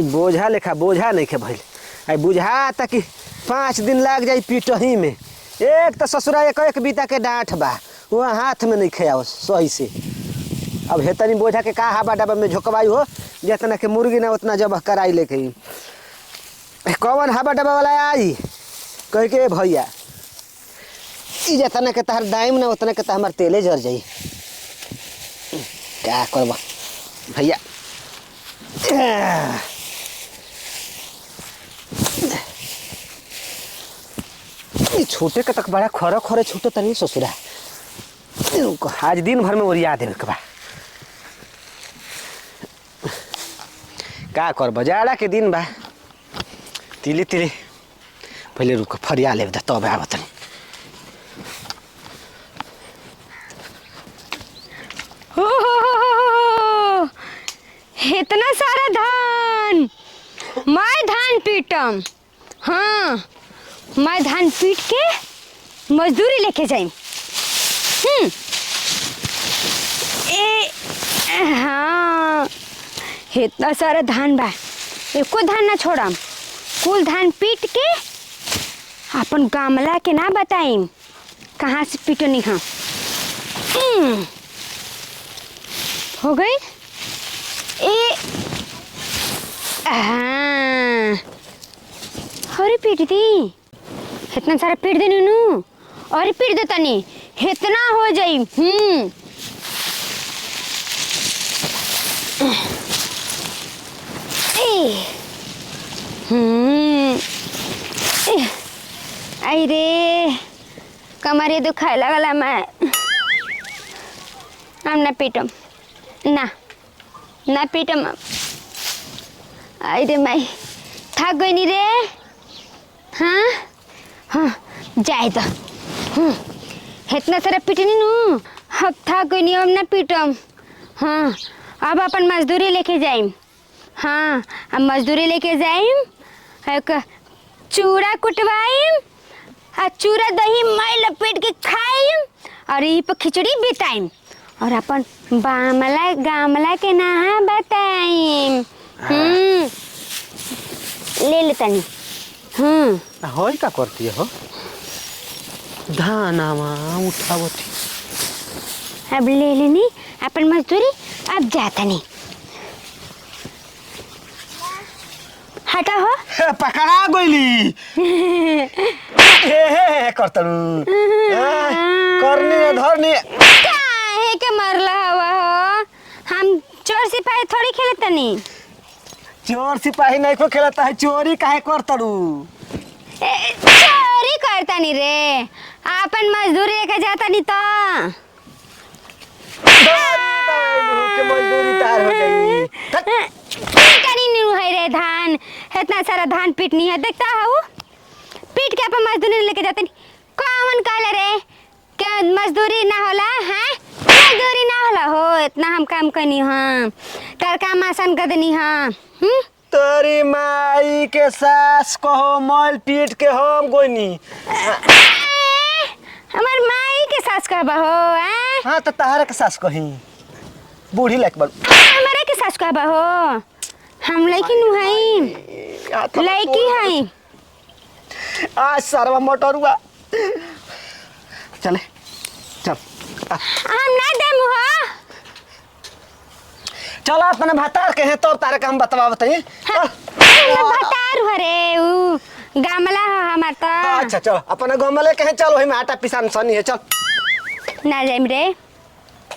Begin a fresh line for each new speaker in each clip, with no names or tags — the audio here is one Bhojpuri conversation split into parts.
बोझा लेखा बोझा नहीं खे भइल। आई बुझा कि 5 दिन लाग जाई पीटही में। एक तो ससुरा एक बीता के डांठ बा वहाँ हाथ में नहीं खेआओ सही से। अब हेतनी बोझा के का हाबा डाबा में झोंकवाई हो जितना के मुर्गी ना उतना जब कराई लेके कौन हाबा डाबा वाला आई कह के भैया ई जितना के तहर दाइम ना उतना के हमार तेले जर जाई। क्या करबा भैया छोटे के तक बड़ा खरे खरे छूटो तनी ससुरा। आज दिन भर में ओरिया देवे के बा का कर बजाड़ा के दिन बा तिली तिली पहले रुक फरिया ले तब आब तनी।
इतना सारा धान मैं धान पीटम। हाँ मैं धान पीट के मजदूरी लेके जाइम। हाँ इतना सारा धान बा एको धान ना छोड़म। कुल धान पीट के अपन गामला के ना बताइम कहाँ से पीटनी। हाँ हो गई। हाँ अरे पीट दी इतना सारा पीट दे नू और पीट दे तनी इतना हो जाई। आई रे कमरे दुखाए लगला। मैं हम ना पीटम ना पीटम। आई रे मैं थक गई नी रे। हाँ जाए तो इतना सारा पीटनी नू अब थक गई नी। अब ना पीटम। हाँ अब अपन मजदूरी लेके जाइम। हाँ अब मजदूरी लेके जाइम एक चूड़ा कुटवाइम और चूड़ा दही मैं लपेट के खाइम और यही पर खिचड़ी बिताइम और अपन गामला के नहा बताइम। ले ले तनी।
होई का करती हो धानावा उठावती।
अब ले लेनी अपन मजदूरी। अब जाता नहीं हटा हो
पकड़ा गोली करतरू करनी धरनी
काहे के मरला हवा हो। हम चोर सिपाही थोड़ी खेलत नहीं।
चोर सिपाही नहीं को खेलता है चोरी काहे करतरू।
चोरी करता नहीं रे अपन मजदूरी लेके जाता नहीं तो
मजदूरी तार हो गई।
नहीं है रे धान इतना सारा धान पीटनी है देखता हूँ पीट के अपन मजदूरी लेके जाते नहीं। कौन कहले रे क्या मजदूरी ना होला। हाँ मजदूरी ना होला हो इतना हम काम करनी। हाँ तर काम आसान कर देनी। हाँ
तोरी माई के सास कहो मल पीट के हम गोनी।
हमार माई के सास कहबा हो।
हाँ तो तहरा के सास कही बूढ़ी लायक बड़।
हमारे के सास कहबा हो हम लड़की नु हई लड़की हई।
आज सरवा मोटर हुआ चले चल
हम ना देम हो।
चलो अपने भतार के हैं तो तारे का हम बतवा बताइए।
भतार हरे उ गामला हो हमार तो।
अच्छा चलो अपने गमले के हैं चलो वही में आटा पिसान सनी है चल।
ना जाइम रे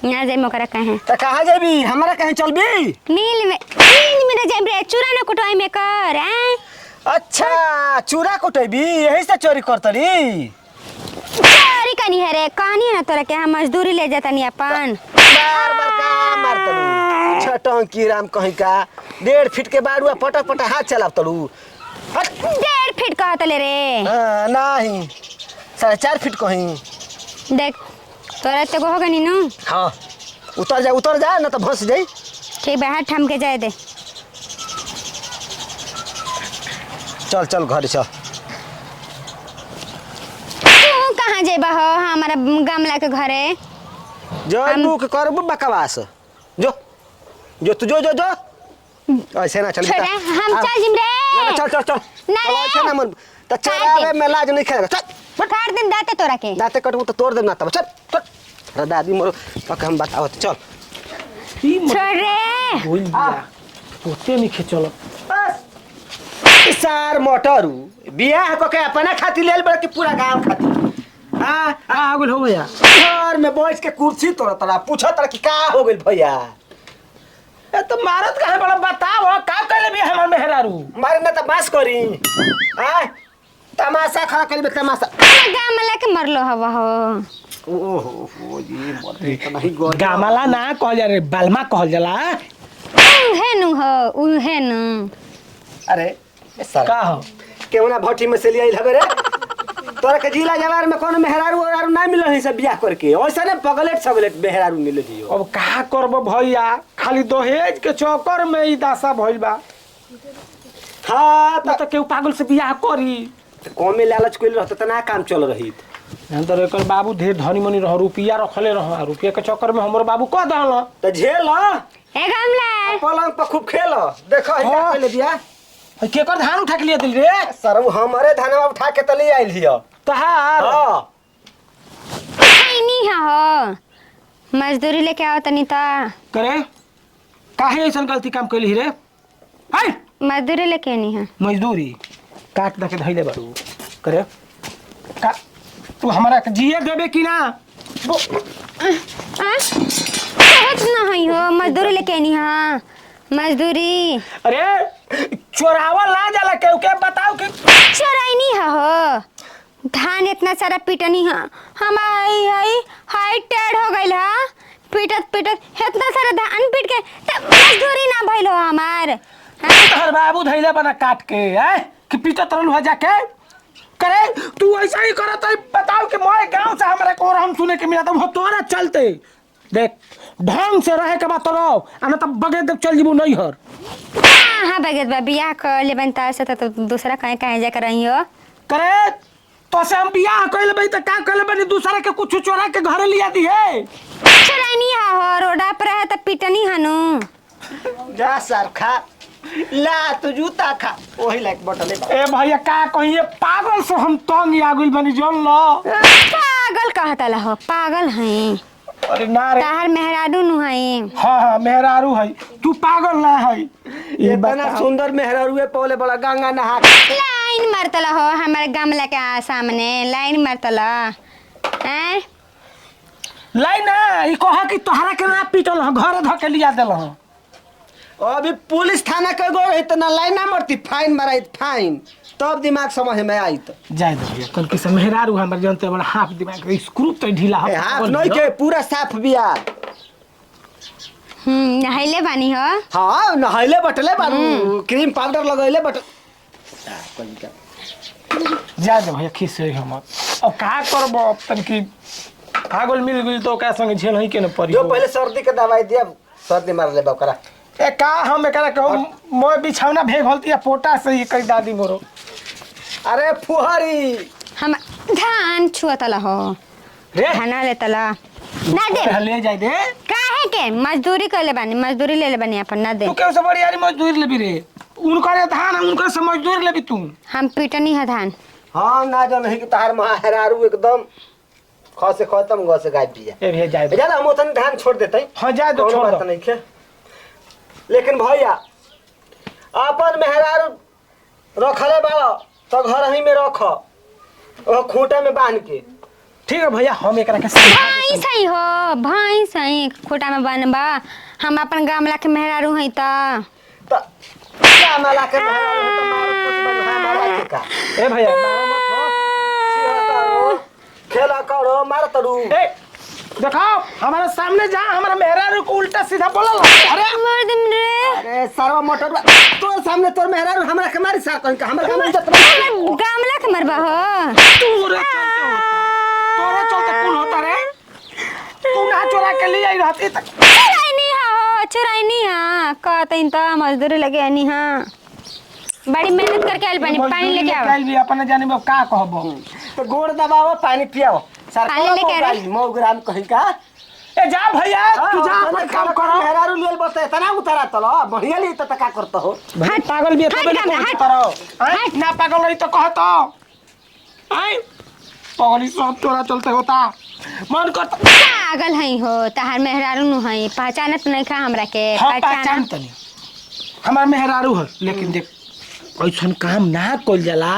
ना जाइम ओकरा कहे
तो कहाँ जाबी हमारा कहीं चलबी
मिल में ना जाइम रे चूरा ना कुटवाई में कर।
अच्छा चूरा कुटेबी यही से चोरी करतरी।
चोरी कनी है रे कहानी है ना तोरा के हम मजदूरी ले जाता नहीं अपन।
बार बार का मारतलू छटंकी राम कहीं का 1.5 फीट के बाड़ुआ पटक पटक हाथ चलावतलू।
1.5 फीट कहत ले रे।
नहीं 4.5 फीट कहीं।
देख तोरा तो हो गनी नु।
हाँ उतर जा ना तो भस जाई।
ठीक बा हाथ थम के जाए दे।
चल चल घर चल।
तू कहाँ जेबा हो हमारा गमला के घरे।
जो बुक करबू बकवास जो जो तू जो जो जो ऐसे ना चल
छोड़ हम चल जिम रे
चल चल चल
नहीं।
चल ऐसे ना मन त चरावे में लाज नहीं खेलेगा चल
काट दिन दाते तोरा के
दाते कटू तो तोड़ देना तब चल चल अरे दादी मोर पक हम बताओ चल
छोड़ रे
बोल दिया पोते नहीं खेचल
बस सार मोटरू बियाह को के अपना खातिर लेल बड़ के पूरा गांव खातिर हां
आ गेल हो भैया
घर में बैठ के कुर्सी तोड़ तोरा पूछो तोरा कि का हो गेल भैया
ए तो मारत काहे बड़ा बताओ का कहले भी हमर मेहरारू
मारे ना त बास करी हां तमाशा खड़ा कर तमाशा
गामला के मरलो हवा हो
ओहो जी बोलते तो नहीं गोल
गामला ना कहल जा रे बालमा कहल जाला
उहे नु हो उहे नु
अरे सर
का हो
केवना भट्टी में से ले आइल हबे रे तोरा के जिला जवार में कोनो मेहरारू और ना मिलल है सब बियाह करके ऐसा ने पगलेट सगलेट मेहरारू मिल दियो
अब का करब भैया खाली दहेज के चक्कर में ई दासा भइल बा
हां
ना तो केहू पागल से बियाह करी
त कमे लालच कइल रहत त ना काम चल रही
हम तो एकर बाबू ढेर धनी मनी रह रुपया रखले रह रुपया के चक्कर में हमर बाबू कह दहल
त झेल
ए गामला
पलंग पर खूब खेल देखो ही का पहले बियाह
केकर धान उठा के लिए दिल रे
सरऊ हमारे धनवा उठा के त ले आइल हियो
तहार
हां
नहीं हो मजदूरी लेके आओ तनी ता
करे काहे ऐसन गलती काम कैली रे हाय
मजदूरी लेके नहीं है
मजदूरी काट दे के धइले बारू करे का तू हमरा के जिए देबे कि ना
कहत नहीं हो मजदूरी लेके नहीं हां मजदूरी
अरे चोरावा ला जाला केहू के बताओ कि
चोराई नहीं हो धान इतना सारा पीटनी है हम हाई टेढ़ हो गइल हा पीटत पीटत इतना सारा धान पीट के तब मजदूरी ना भइल हो हमार
तोहर बाबू धइले बना काट के हैं कि पीटत रहल हो जाके करे तू ऐसा ही करत है बताओ कि मोए गांव से हमरा को हम सुने के मिला तो वो तोरा चलते देख ढंग से रहे के बात तो रहो आना तब बगे तक चल जीबू नहीं हर
हां बगत बा बियाह कर ले बनता से तो दूसरा कहीं कहीं जाकर रही हो
करे तो से हम बियाह कइले बई त का कइले बनी दूसरा के कुछ चोरा के घरे लिया दी है
चोराई नहीं हो रोडा पर है त पीटनी हनु
जा सर खा ला तू जूता खा ओही लाइक बटले
ए भैया का कहिए पागल से हम तंग आ गइल बनी जन लो
पागल कहता ला हो पागल हैं
अरे ना रे
तार मेहराडू नु हैं
हां हां मेहरारू है तू पागल ना है
ये बना सुंदर मेहरारूए पौले बड़ा गंगा नहा
लाइन मारतला हो हमारे गमला के सामने लाइन मारतला हैं
लाइन ई कहा कि तोहरा के ना पीटल ह घर ध के लिया देल ह
अभी पुलिस थाना के गो इतना लाइन ना मरती फाइन माराई फाइन तब दिमाग समझ में आई तो
जाय दे भैया कल के से मेहरारू हमर जानते बड़ा हाफ दिमाग के स्क्रू तो ढीला ह
हाथ नहीं के पूरा साफ बिया
नहाइले बानी हो
हाँ नहाइले बटले बारू क्रीम पाउडर लगैले बट
जाय दे भैया खिस है हमर अब का करब तन की पागल मिल गई तो का संग झेल ही के न पड़ी
जो पहले सर्दी के दवाई दिया सर्दी मार ले बकरा
ए का हम एकरा कहू मोय बिछौना भेग हलती या पोटा से ही कई दादी मोरो
अरे फुहरी
हम धान छुअतला हो
रे
खाना लेतला ना दे
ले जाय दे
काहे के मजदूरी कर ले बानी मजदूरी ले ले बानी अपन ना दे
तू केउ से बड़ी यारी मजदूरी लेबी रे उनकर धान उनकर से मजदूरी लेबी तू
हम पीटनी है धान
हाँ ना जो नहीं कि तार महारारू एकदम ख से खत्म ग से गाय पिया
ए भैया जाय दे
ज्यादा हम उतने धान छोड़ देते
हां जाय दो
कोनो
छोड़
बात
दो
नहीं के लेकिन भैया अपन मेहरारू रखले बाड़ो तो घर ही में रख ओ खूंटा में बांध के
ठीक है भैया हम एकरा के
भाई सही हो भाई सही खोटा में बनबा हम अपन गमला के मेहरारू हई त
तो क्या माला के मेहरारू तो मार कुछ बनवा मारा के का
ए भैया मारो मत हो
खेला करो मार तरू
ए देखाओ हमारे सामने जा हमारा मेहरारू को उल्टा सीधा बोला
अरे मर दम रे
अरे सरवा मोटर तोर सामने तोर मेहरारू हमरा के मारी सार कहीं का हमरा के इज्जत
गमला के मरबा हो
तोरे चलते कुल होता रे तू ना चोरा के ले आई रहती तक
चुराई नहीं हाँ कहते तो मजदूरी लगे नहीं हाँ बड़ी मेहनत करके आइल पानी पानी लेके आओ
काल भी अपने जाने में का कहबो
तो गोड़ दबाओ पानी पियाओ
पानी लेके आ
सरकार 100 ग्राम कहीं का
ए जा भैया तू जा अपन काम करो
मेहरारू लेल बते तना उतारा तलो बढ़िया ली त का करत हो
भाई पागल भी है
हट
तबे
काम,
तो
हट।
करो हैं ना पागल रही तो कहत हैं पागल सब तोरा चलते होता मन करता
पागल है हो तहार मेहरारू नु है पहचानत नहीं खा हमरा के
हम पहचान तनी हमार मेहरारू है लेकिन देख ऐसन काम ना कइल जाला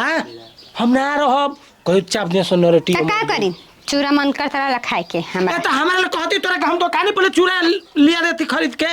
हम ना रहब कोई चाप दे सुन रोटी
त का करी चूरा मन करता रहा खाए के हमरा
तो हमारे लिए कहती तोरा के हम दुकाने पर चूड़ा लिया देती खरीद के